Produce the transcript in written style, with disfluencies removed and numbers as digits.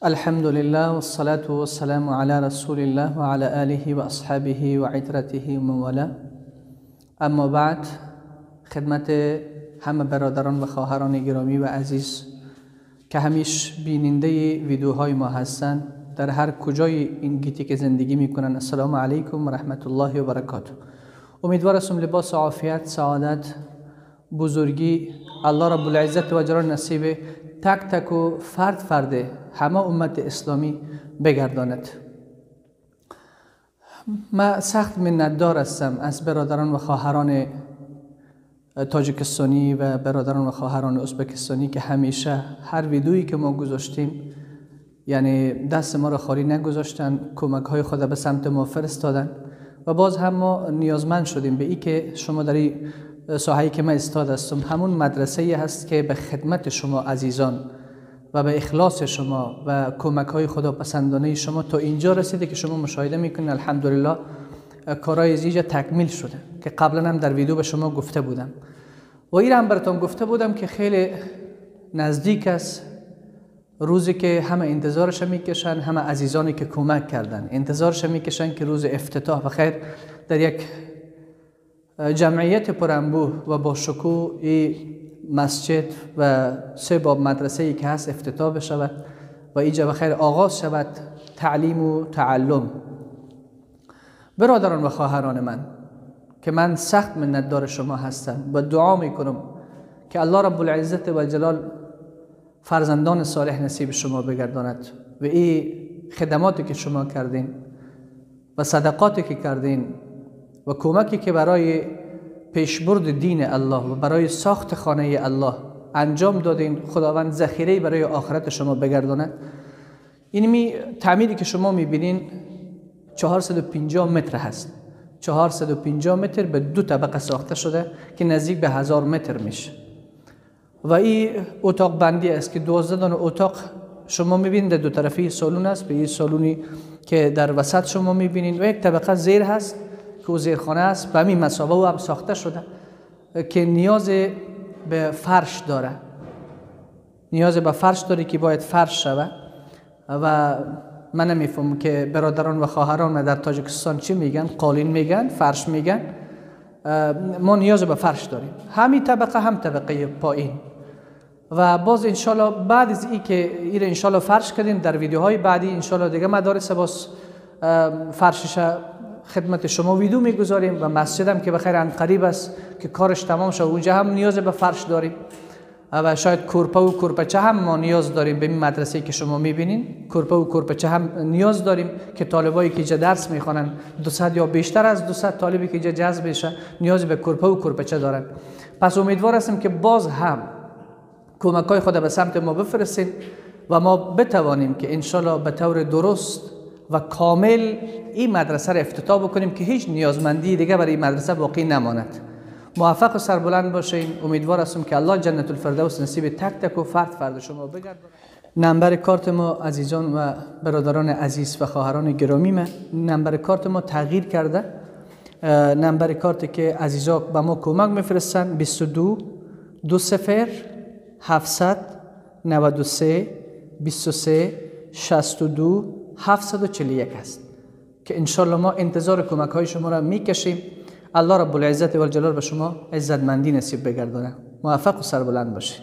الحمد لله والصلاة والسلام على رسول الله وعلى آله وأصحابه وعترته ومن اما بعد، خدمت همه برادران و خواهران گرامی و عزیز که همیش بیننده ویدیوهای ما هستند در هر کجای این گیتی که زندگی میکنن، السلام علیکم و رحمت الله و برکاته. امیدوارم لباس عافیت، سعادت، بزرگی الله رب العزت و جلال نصیب تک تک و فرد همه امت اسلامی بگرداند. من سخت منتدار هستم از برادران و خواهران تاجیکستانی و برادران و خواهران ازبکستانی که همیشه هر ویدیویی که ما گذاشتیم یعنی دست ما را خالی نگذاشتن، کمک های خود به سمت ما فرستادن و باز هم ما نیازمند شدیم به این که شما در این ساحه‌ای که من استاد هستم همون مدرسه‌ای هست که به خدمت شما عزیزان و به اخلاص شما و کمک های خدا پسندانه شما تا اینجا رسیده که شما مشاهده میکنید. الحمدلله کارهای زیجا تکمیل شده که قبلا هم در ویدیو به شما گفته بودم و این هم براتون گفته بودم که خیلی نزدیک است روزی که همه انتظارش میکشن، همه عزیزانی که کمک کردن انتظارش میکشن که روز افتتاح و خیر در یک جمعیت پرانبوه و با شکوه این مسجد و سه باب مدرسه ای که هست افتتاح بشود و اینجا بخیر آغاز شود تعلیم و تعلم. برادران و خواهران من که من سخت منتدار شما هستم و دعا میکنم که الله رب العزت و جلال فرزندان صالح نصیب شما بگرداند و این خدماتی که شما کردین و صدقاتی که کردین و کمکی که برای پیشبرد دین الله و برای ساخت خانه الله انجام دادین، خداوند ذخیره برای آخرت شما بگرداند. این تعمیری که شما میبینین 450 متر هست، 450 متر به دو طبقه ساخته شده که نزدیک به 1000 متر میشه و این اتاق بندی است که 12 دانه اتاق شما میبینید. دو طرفی سالون است، به این سالونی که در وسط شما میبینید و یک طبقه زیر هست که زیرخانه است، به همین مسابقه و هم ساخته شده که نیاز به فرش داره، نیاز به فرش داره که باید فرش شود و من نمیفهم که برادران و خواهران در تاجیکستان چی میگن، قالین میگن، فرش میگن. ما نیاز به فرش داریم، همین طبقه هم طبقه پایین و باز انشالله بعد از این که این انشالله فرش کردیم در ویدیوهای بعدی انشالله دیگه مدارس باز فرشش خدمت شما ویدیو میگذاریم و مسجد هم که بخیر ان قریب است که کارش تمام شد اونجا هم نیاز به فرش داریم و شاید کورپه و کورپچه هم ما نیاز داریم. به این مدرسه که شما میبینین کورپه و کورپچه هم نیاز داریم که طالبایی که اینجا درس میخوانن 200 یا بیشتر از 200 طالبی که اینجا جذب بشه نیاز به کورپه و کورپچه دارن. پس امیدوار هستم که باز هم کمکای خود به سمت ما بفرستین و ما بتوانیم که انشالله به طور درست و کامل این مدرسه را افتتاح بکنیم که هیچ نیازمندی دیگه برای این مدرسه باقی نماند. موفق و سربلند باشین. امیدوار هستم که الله جنت الفردوس نصیب تک تک و فرد شما بگرداند. نمبر کارت ما عزیزان و برادران عزیز و خواهران گرامی، من نمبر کارت ما تغییر کرده. نمبر کارت که عزیزا به ما کمک میفرستن 22 20 700 93 23 62 741 است که انشالله ما انتظار کمک های شما را میکشیم. الله رب العزت و الجلال به شما عزتمندی نصیب بگردانه. موفق و سربلند باشید.